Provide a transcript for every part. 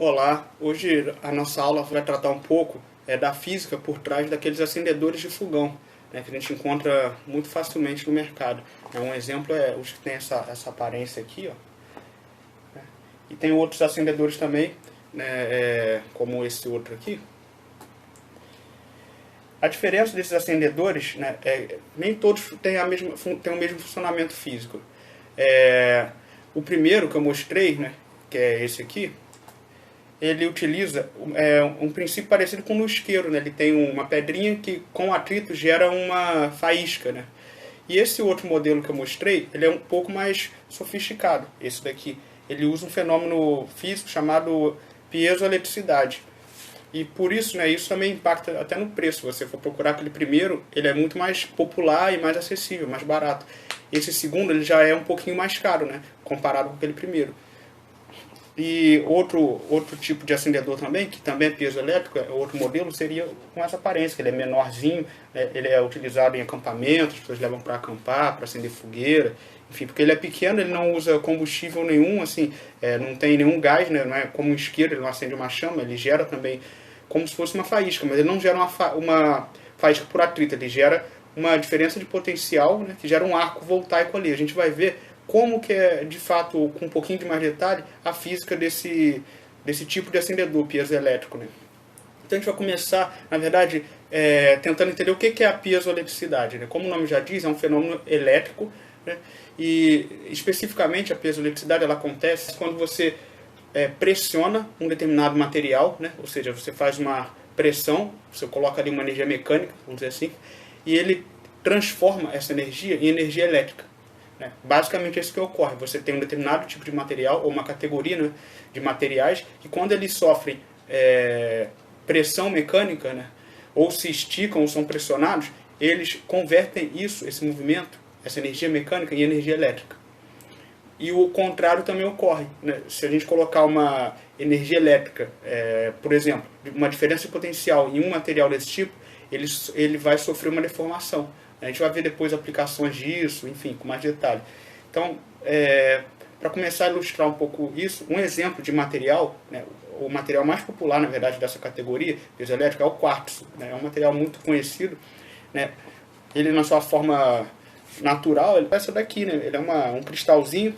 Olá, hoje a nossa aula vai tratar um pouco da física por trás daqueles acendedores de fogão, né, que a gente encontra muito facilmente no mercado. Um exemplo é os que tem essa aparência aqui, ó, né, e tem outros acendedores também, né, como esse outro aqui. A diferença desses acendedores, né, nem todos têm o mesmo funcionamento físico. O primeiro que eu mostrei, né, que é esse aqui, ele utiliza um princípio parecido com o isqueiro, né? Ele tem uma pedrinha que com atrito gera uma faísca, né? E esse outro modelo que eu mostrei, ele é um pouco mais sofisticado. Esse daqui, ele usa um fenômeno físico chamado piezoeletricidade. E por isso, né, isso também impacta até no preço. Se você for procurar aquele primeiro, ele é muito mais popular e mais acessível, mais barato. Esse segundo, ele já é um pouquinho mais caro, né, comparado com aquele primeiro. E outro tipo de acendedor também, que também é piezoelétrico, outro modelo, seria com essa aparência, que ele é menorzinho, ele é utilizado em acampamentos, as pessoas levam para acampar, para acender fogueira, enfim, porque ele é pequeno, ele não usa combustível nenhum, assim, não tem nenhum gás, né, não é como um isqueiro, ele não acende uma chama, ele gera também como se fosse uma faísca, mas ele não gera uma faísca por atrito, ele gera uma diferença de potencial, né, que gera um arco voltaico ali. A gente vai ver como que é, de fato, com um pouquinho de mais detalhe, a física desse tipo de acendedor piezoelétrico, né? Então a gente vai começar, na verdade, tentando entender o que é a piezoeletricidade, né? Como o nome já diz, é um fenômeno elétrico, né? E especificamente a piezoeletricidade ela acontece quando você pressiona um determinado material, né? Ou seja, você faz uma pressão, você coloca ali uma energia mecânica, vamos dizer assim, e ele transforma essa energia em energia elétrica. Basicamente é isso que ocorre. Você tem um determinado tipo de material, ou uma categoria, né, de materiais, que quando eles sofrem pressão mecânica, né, ou se esticam ou são pressionados, eles convertem esse movimento, essa energia mecânica, em energia elétrica. E o contrário também ocorre, né? Se a gente colocar uma energia elétrica, por exemplo, uma diferença de potencial em um material desse tipo, ele vai sofrer uma deformação. A gente vai ver depois aplicações disso, enfim, com mais detalhe. Então, para começar a ilustrar um pouco isso, um exemplo de material, né, o material mais popular, na verdade, dessa categoria piezoelétrica é o quartzo. Né, é um material muito conhecido. Né, ele, na sua forma natural, ele é essa daqui. Né, ele é um cristalzinho.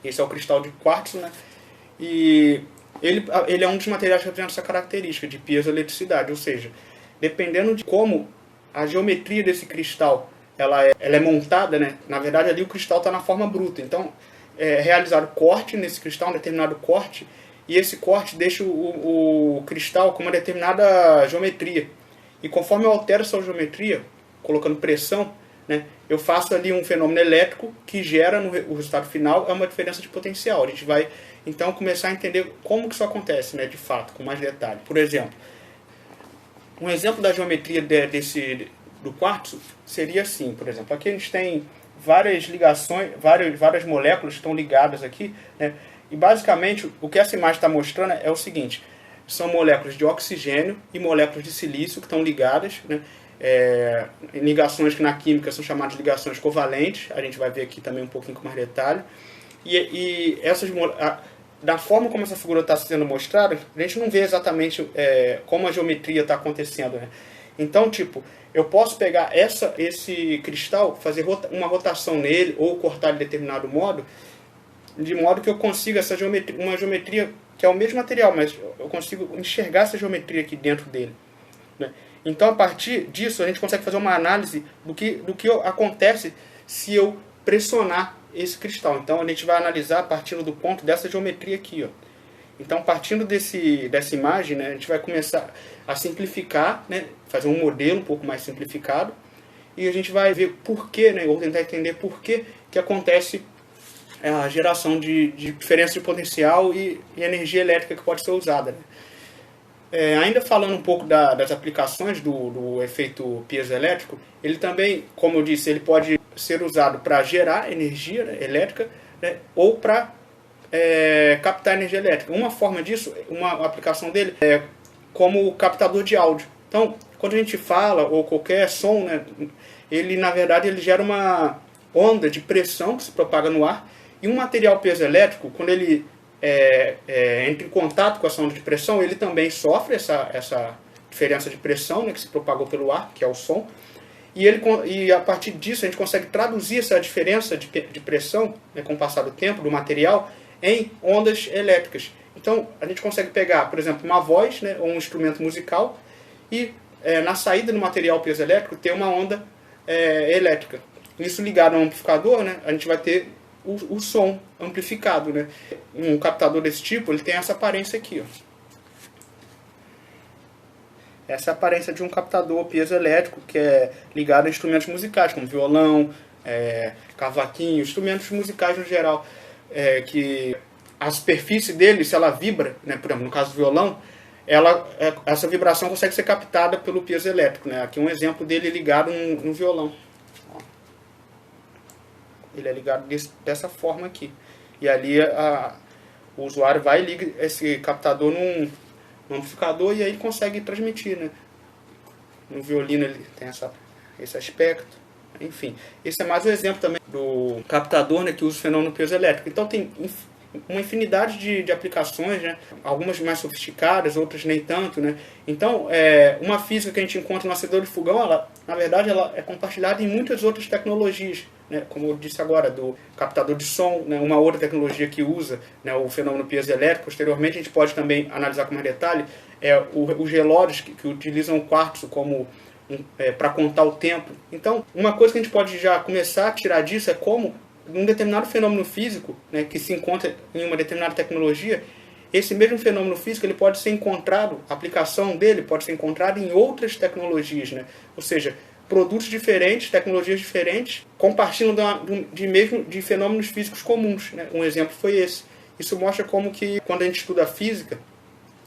Esse é o cristal de quartzo. Né, e ele é um dos materiais que apresenta essa característica de piezoeletricidade. Ou seja, dependendo de como a geometria desse cristal ela é montada, né? Na verdade ali o cristal está na forma bruta, então é realizado corte nesse cristal, um determinado corte, e esse corte deixa o cristal com uma determinada geometria, e conforme eu altero essa geometria, colocando pressão, né, eu faço ali um fenômeno elétrico que gera o resultado final uma diferença de potencial. A gente vai então começar a entender como que isso acontece, né, de fato, com mais detalhe. Por exemplo, um exemplo da geometria do quartzo seria assim, por exemplo. Aqui a gente tem várias ligações, várias moléculas que estão ligadas aqui, né? E basicamente o que essa imagem está mostrando é o seguinte: são moléculas de oxigênio e moléculas de silício que estão ligadas, né? Em ligações que na química são chamadas de ligações covalentes. A gente vai ver aqui também um pouquinho com mais detalhe. E essas da forma como essa figura está sendo mostrada, a gente não vê exatamente como a geometria está acontecendo, né? Então, tipo, eu posso pegar esse cristal, fazer uma rotação nele, ou cortar de determinado modo, de modo que eu consiga uma geometria que é o mesmo material, mas eu consigo enxergar essa geometria aqui dentro dele, né? Então, a partir disso, a gente consegue fazer uma análise do que acontece se eu pressionar esse cristal. Então a gente vai analisar a partir do ponto dessa geometria aqui, ó. Então, partindo dessa imagem, né, a gente vai começar a simplificar, né, fazer um modelo um pouco mais simplificado, e a gente vai ver por que, né, ou tentar entender por que acontece a geração de diferença de potencial e energia elétrica que pode ser usada, né. Ainda falando um pouco das aplicações do efeito piezoelétrico, ele também, como eu disse, ele pode ser usado para gerar energia, né, elétrica, né, ou para captar energia elétrica. Uma forma disso, uma aplicação dele é como captador de áudio. Então, quando a gente fala, ou qualquer som, né, ele na verdade ele gera uma onda de pressão que se propaga no ar, e um material piezoelétrico, quando ele entra em contato com essa onda de pressão, ele também sofre essa diferença de pressão, né, que se propagou pelo ar, que é o som. E a partir disso a gente consegue traduzir essa diferença de pressão, né, com o passar do tempo, do material, em ondas elétricas. Então a gente consegue pegar, por exemplo, uma voz, né, ou um instrumento musical e na saída do material piezoelétrico ter uma onda elétrica. Isso ligado a um amplificador, né, a gente vai ter o som amplificado. Né. Um captador desse tipo ele tem essa aparência aqui. Ó. Essa é a aparência de um captador piezoelétrico que é ligado a instrumentos musicais, como violão, cavaquinho, instrumentos musicais no geral. Que a superfície dele, se ela vibra, né, por exemplo, no caso do violão, essa vibração consegue ser captada pelo piezoelétrico. Né? Aqui um exemplo dele ligado no violão. Ó. Ele é ligado dessa forma aqui. E ali o usuário vai e liga esse captador num amplificador e aí ele consegue transmitir, né? No violino ele tem esse aspecto. Enfim, esse é mais um exemplo também do captador, né, que usa o fenômeno piezoelétrico. Então tem uma infinidade de aplicações, né? Algumas mais sofisticadas, outras nem tanto. Né? Então, uma física que a gente encontra no acendedor de fogão, na verdade, ela é compartilhada em muitas outras tecnologias. Né? Como eu disse agora, do captador de som, né? Uma outra tecnologia que usa, né, o fenômeno piezoelétrico. Posteriormente, a gente pode também analisar com mais detalhe os relógios que utilizam o quartzo como para contar o tempo. Então, uma coisa que a gente pode já começar a tirar disso é como um determinado fenômeno físico, né, que se encontra em uma determinada tecnologia, esse mesmo fenômeno físico ele pode ser encontrado, a aplicação dele pode ser encontrada em outras tecnologias. Né? Ou seja, produtos diferentes, tecnologias diferentes, compartilham de fenômenos físicos comuns. Né? Um exemplo foi esse. Isso mostra como que, quando a gente estuda física,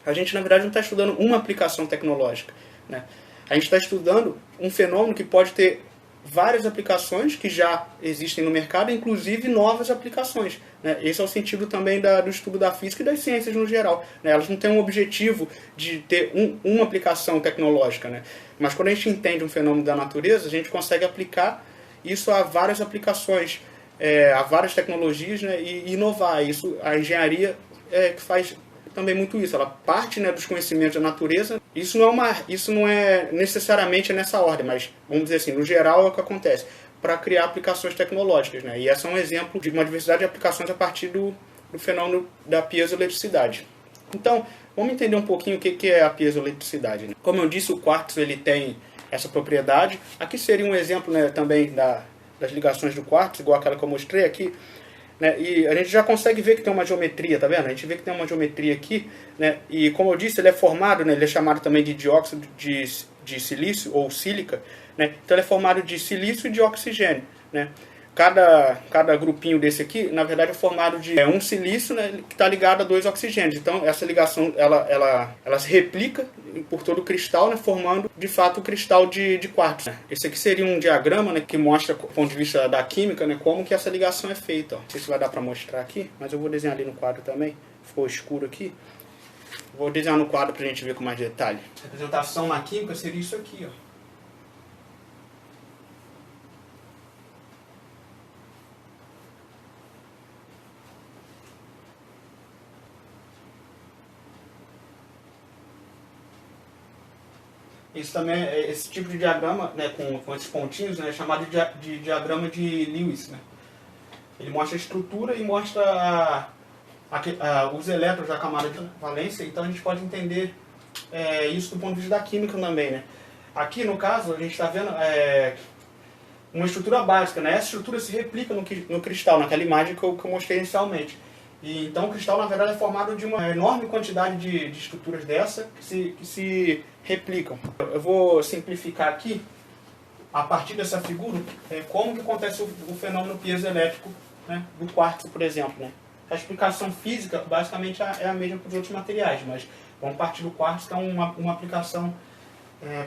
a gente, na verdade, não está estudando uma aplicação tecnológica. Né? A gente está estudando um fenômeno que pode ter várias aplicações que já existem no mercado, inclusive novas aplicações. Né? Esse é o sentido também do estudo da física e das ciências no geral. Né? Elas não têm um objetivo de ter uma aplicação tecnológica. Né? Mas quando a gente entende um fenômeno da natureza, a gente consegue aplicar isso a várias aplicações, a várias tecnologias, né? E inovar. Isso, a engenharia que faz também muito isso. Ela parte, né, dos conhecimentos da natureza. Isso não é necessariamente nessa ordem, mas vamos dizer assim, no geral é o que acontece, para criar aplicações tecnológicas. Né? E esse é um exemplo de uma diversidade de aplicações a partir do fenômeno da piezoeletricidade. Então, vamos entender um pouquinho o que é a piezoeletricidade. Né? Como eu disse, o quartzo ele tem essa propriedade. Aqui seria um exemplo, né, também das ligações do quartzo, igual aquela que eu mostrei aqui. Né? E a gente já consegue ver que tem uma geometria, tá vendo? A gente vê que tem uma geometria aqui, né? E como eu disse, ele é formado, né? Ele é chamado também de dióxido de silício ou sílica, né? Então ele é formado de silício e de oxigênio, né? Cada grupinho desse aqui, na verdade, é formado de um silício, né, que está ligado a 2 oxigênios. Então essa ligação ela se replica por todo o cristal, né, formando de fato o cristal de quartzo. Esse aqui seria um diagrama, né, que mostra, do ponto de vista da química, né, como que essa ligação é feita. Ó. Não sei se vai dar para mostrar aqui, mas eu vou desenhar ali no quadro também. Ficou escuro aqui. Vou desenhar no quadro para a gente ver com mais detalhe. A representação na química seria isso aqui, ó. Isso também, esse tipo de diagrama, né, com esses pontinhos, né, é chamado de diagrama de Lewis. Né? Ele mostra a estrutura e mostra os elétrons da camada de valência, então a gente pode entender isso do ponto de vista da química também. Né? Aqui, no caso, a gente está vendo uma estrutura básica. Né? Essa estrutura se replica no cristal, naquela imagem que eu mostrei inicialmente. E, então o cristal, na verdade, é formado de uma enorme quantidade de estruturas dessa que se replicam. Eu vou simplificar aqui, a partir dessa figura, como que acontece o fenômeno piezoelétrico, né, do quartzo, por exemplo. Né? A explicação física, basicamente, é a mesma para os outros materiais, mas vamos partir do quartzo, que é uma aplicação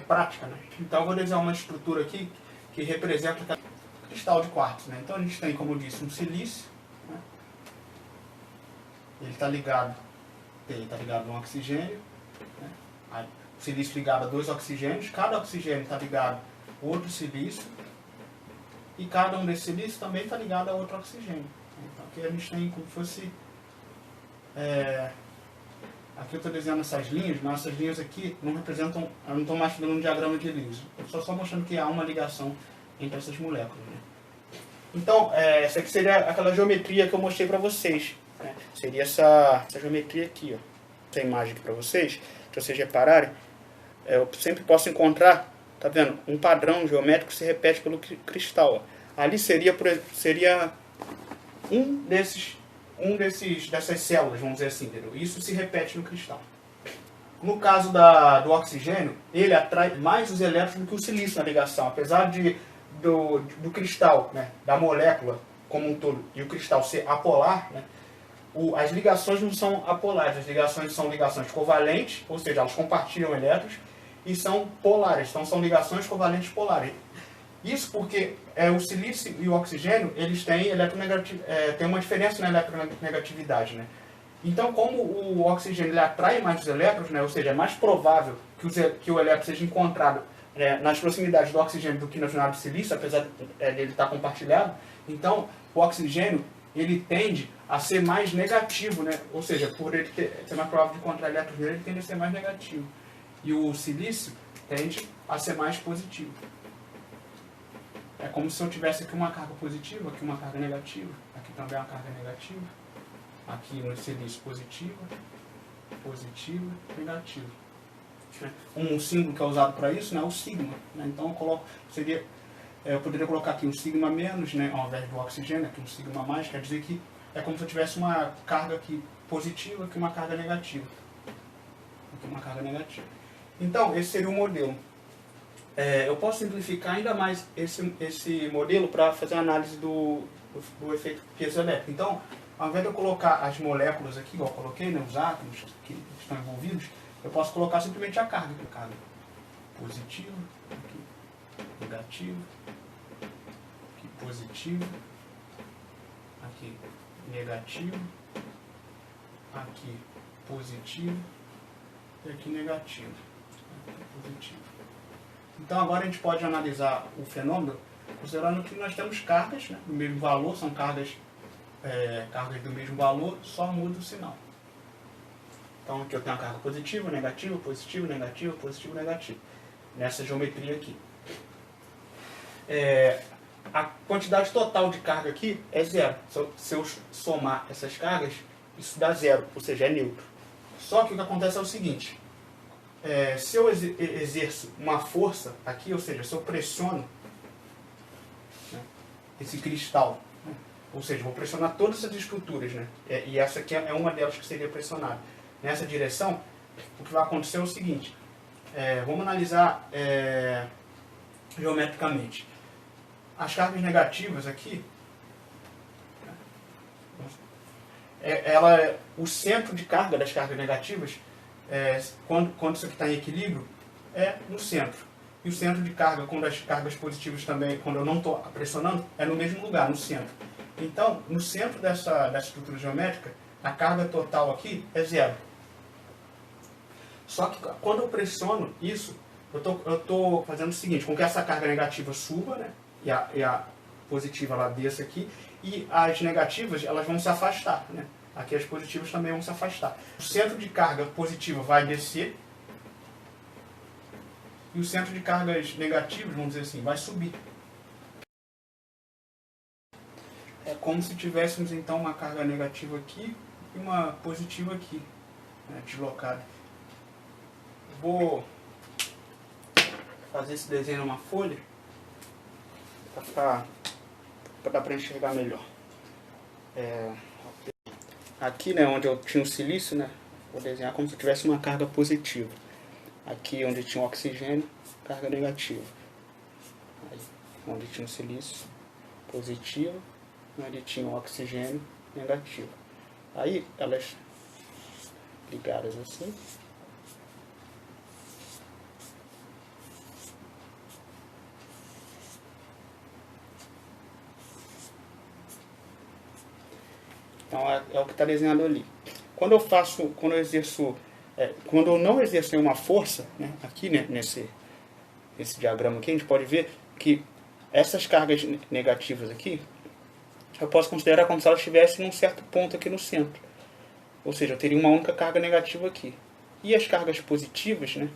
prática. Né? Então eu vou desenhar uma estrutura aqui que representa o cristal de quartzo. Né? Então a gente tem, como eu disse, um silício. Ele está ligado a um oxigênio, né? O silício ligado a 2 oxigênios, cada oxigênio está ligado a outro silício, e cada um desses silícios também está ligado a outro oxigênio. Então aqui a gente tem como se fosse Aqui eu estou desenhando essas linhas, mas essas linhas aqui não representam, eu não estou mais dando um diagrama de Lewis. Eu estou só mostrando que há uma ligação entre essas moléculas. Né? Então, essa aqui seria aquela geometria que eu mostrei para vocês. Né? Seria essa geometria aqui, ó. Essa imagem aqui para vocês, se vocês repararem, eu sempre posso encontrar, tá vendo? Um padrão geométrico que se repete pelo cristal. Ó. Ali seria dessas células, vamos dizer assim, entendeu? Isso se repete no cristal. No caso do oxigênio, ele atrai mais os elétrons do que o silício na ligação. Apesar do cristal, né, da molécula como um todo, e o cristal ser apolar, né, as ligações não são apolares. As ligações são ligações covalentes, ou seja, elas compartilham elétrons, e são polares, então são ligações covalentes polares. Isso porque o silício e o oxigênio, eles têm tem uma diferença na eletronegatividade, né? Então, como o oxigênio ele atrai mais os elétrons, né? Ou seja, é mais provável que o elétron seja encontrado nas proximidades do oxigênio do que no final do silício, apesar dele estar compartilhado. Então, o oxigênio ele tende a ser mais negativo, né? Ou seja, por ele ser mais provável de encontrar elétrons nele, ele tende a ser mais negativo. E o silício tende a ser mais positivo. É como se eu tivesse aqui uma carga positiva, aqui uma carga negativa, aqui também uma carga negativa, aqui no silício positiva, negativa. Um símbolo que é usado para isso, né, é o sigma. Né? Então eu poderia colocar aqui um sigma menos, né, ao invés do oxigênio, aqui um sigma mais, quer dizer que é como se eu tivesse uma carga aqui positiva, aqui uma carga negativa. Aqui uma carga negativa. Então, esse seria o modelo. Eu posso simplificar ainda mais esse modelo para fazer a análise do efeito piezoelétrico. Então, ao invés de eu colocar as moléculas aqui, igual eu coloquei, né, os átomos que estão envolvidos, eu posso colocar simplesmente a carga. Carga positiva, aqui negativa, aqui positivo, aqui negativo, aqui positivo e aqui negativo. Aqui positivo. Então agora a gente pode analisar o fenômeno considerando que nós temos cargas, né, do mesmo valor, são cargas do mesmo valor, só muda o sinal. Então aqui eu tenho a carga positiva, negativa, positivo, negativo, positivo, negativo. Nessa geometria aqui. A quantidade total de carga aqui é zero. Se eu somar essas cargas, isso dá zero, ou seja, é neutro. Só que o que acontece é o seguinte. Se eu exerço uma força aqui, ou seja, se eu pressiono, né, esse cristal, né, ou seja, vou pressionar todas essas estruturas, né, e essa aqui é uma delas que seria pressionada. Nessa direção, o que vai acontecer é o seguinte, vamos analisar geometricamente. As cargas negativas aqui, o centro de carga das cargas negativas, quando isso aqui está em equilíbrio, é no centro. E o centro de carga, quando as cargas positivas também, quando eu não estou pressionando, é no mesmo lugar, no centro. Então, no centro dessa estrutura geométrica, a carga total aqui é zero. Só que quando eu pressiono isso, eu estou fazendo o seguinte, com que essa carga negativa suba, né, e a positiva ela desça aqui, e as negativas elas vão se afastar, né? Aqui as positivas também vão se afastar. O centro de carga positiva vai descer e o centro de cargas negativas, vamos dizer assim, vai subir. É como se tivéssemos então uma carga negativa aqui e uma positiva aqui, né, deslocada. Vou fazer esse desenho numa folha para dar para enxergar melhor. Aqui, né, onde eu tinha o silício, né, vou desenhar como se tivesse uma carga positiva. Aqui onde tinha o oxigênio, carga negativa. Aí, onde tinha o silício, positivo, onde tinha o oxigênio, negativo. Aí elas ligadas assim. Então é o que está desenhado ali. Quando eu não exerço nenhuma força, né, aqui, né, nesse diagrama aqui, a gente pode ver que essas cargas negativas aqui, eu posso considerar como se elas estivessem num certo ponto aqui no centro. Ou seja, eu teria uma única carga negativa aqui. E as cargas positivas, né?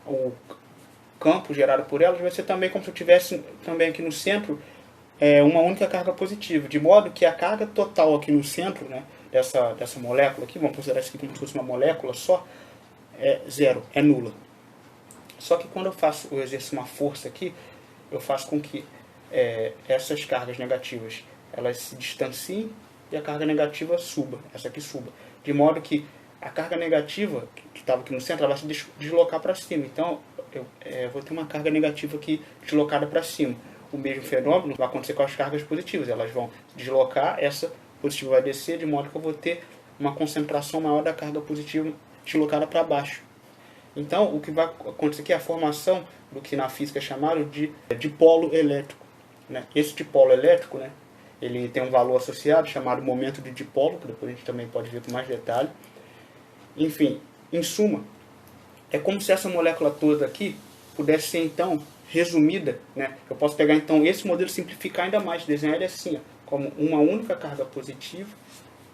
O campo gerado por elas vai ser também como se eu tivesse também aqui no centro uma única carga positiva. De modo que a carga total aqui no centro, né, dessa molécula aqui, vamos considerar isso aqui como se fosse uma molécula só, é zero, é nula. Só que quando eu exerço uma força aqui, eu faço com que essas cargas negativas elas se distanciem e a carga negativa suba, essa aqui suba. De modo que a carga negativa, que estava aqui no centro, ela vai se deslocar para cima. Então, eu vou ter uma carga negativa aqui deslocada para cima. O mesmo fenômeno vai acontecer com as cargas positivas. Elas vão deslocar, essa positiva vai descer, de modo que eu vou ter uma concentração maior da carga positiva deslocada para baixo. Então, o que vai acontecer aqui é a formação do que na física é chamado de dipolo elétrico, né? Esse dipolo elétrico, né, ele tem um valor associado chamado momento de dipolo, que depois a gente também pode ver com mais detalhe. Enfim, em suma, é como se essa molécula toda aqui pudesse ser, então, resumida, né? Eu posso pegar, então, esse modelo e simplificar ainda mais, desenhar ele assim, ó, como uma única carga positiva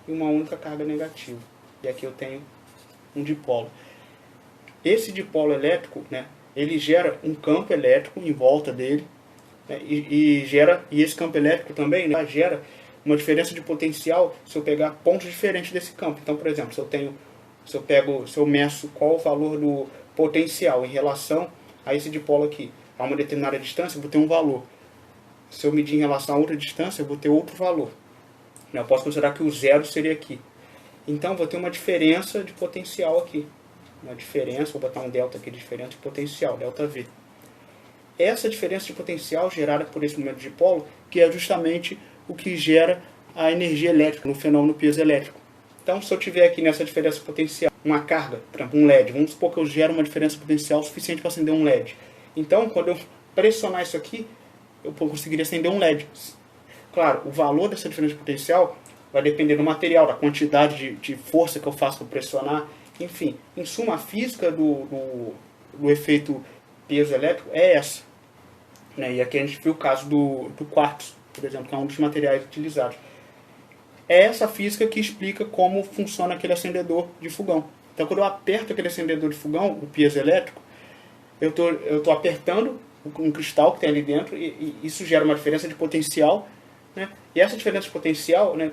e uma única carga negativa. E aqui eu tenho um dipolo. Esse dipolo elétrico, né, ele gera um campo elétrico em volta dele, né, e esse campo elétrico também, né, gera uma diferença de potencial se eu pegar pontos diferentes desse campo. Então, por exemplo, se eu meço qual o valor do potencial em relação a esse dipolo aqui, a uma determinada distância, eu vou ter um valor. Se eu medir em relação a outra distância, eu vou ter outro valor. Eu posso considerar que o zero seria aqui. Então, eu vou ter uma diferença de potencial aqui. Uma diferença, vou botar um delta aqui de diferença de potencial, delta V. Essa diferença de potencial gerada por esse momento de dipolo, que é justamente o que gera a energia elétrica no fenômeno piezoelétrico. Então, se eu tiver aqui nessa diferença potencial uma carga, por exemplo, um LED, vamos supor que eu gero uma diferença potencial suficiente para acender um LED. Então, quando eu pressionar isso aqui, eu conseguiria acender um LED. Claro, o valor dessa diferença de potencial vai depender do material, da quantidade de força que eu faço para pressionar. Enfim, em suma, a física do efeito piezoelétrico é essa, né? E aqui a gente viu o caso do quartzo, por exemplo, que é um dos materiais utilizados. É essa física que explica como funciona aquele acendedor de fogão. Então, quando eu aperto aquele acendedor de fogão, o piezoelétrico, eu tô apertando um cristal que tem ali dentro e isso gera uma diferença de potencial, né? E essa diferença de potencial, né,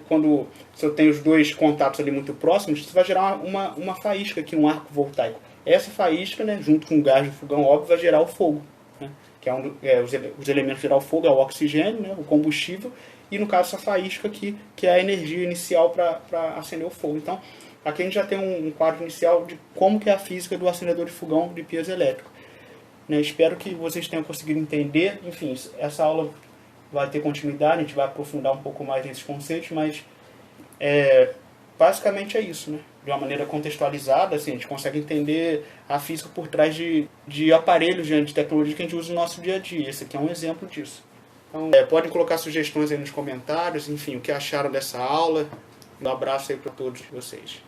se eu tenho os dois contatos ali muito próximos, isso vai gerar uma faísca aqui, um arco voltaico. Essa faísca, né, junto com o gás do fogão, óbvio, vai gerar o fogo, né, que é os elementos que geram o fogo, é o oxigênio, né, o combustível, e no caso essa faísca aqui, que é a energia inicial para acender o fogo. Então, aqui a gente já tem um quadro inicial de como que é a física do acendedor de fogão de piezoelétrico. Né, espero que vocês tenham conseguido entender. Enfim, essa aula vai ter continuidade, a gente vai aprofundar um pouco mais nesses conceitos, mas basicamente é isso, né? De uma maneira contextualizada, assim, a gente consegue entender a física por trás de aparelhos, de tecnologia que a gente usa no nosso dia a dia. Esse aqui é um exemplo disso. Então, podem colocar sugestões aí nos comentários, enfim, o que acharam dessa aula. Um abraço aí para todos vocês.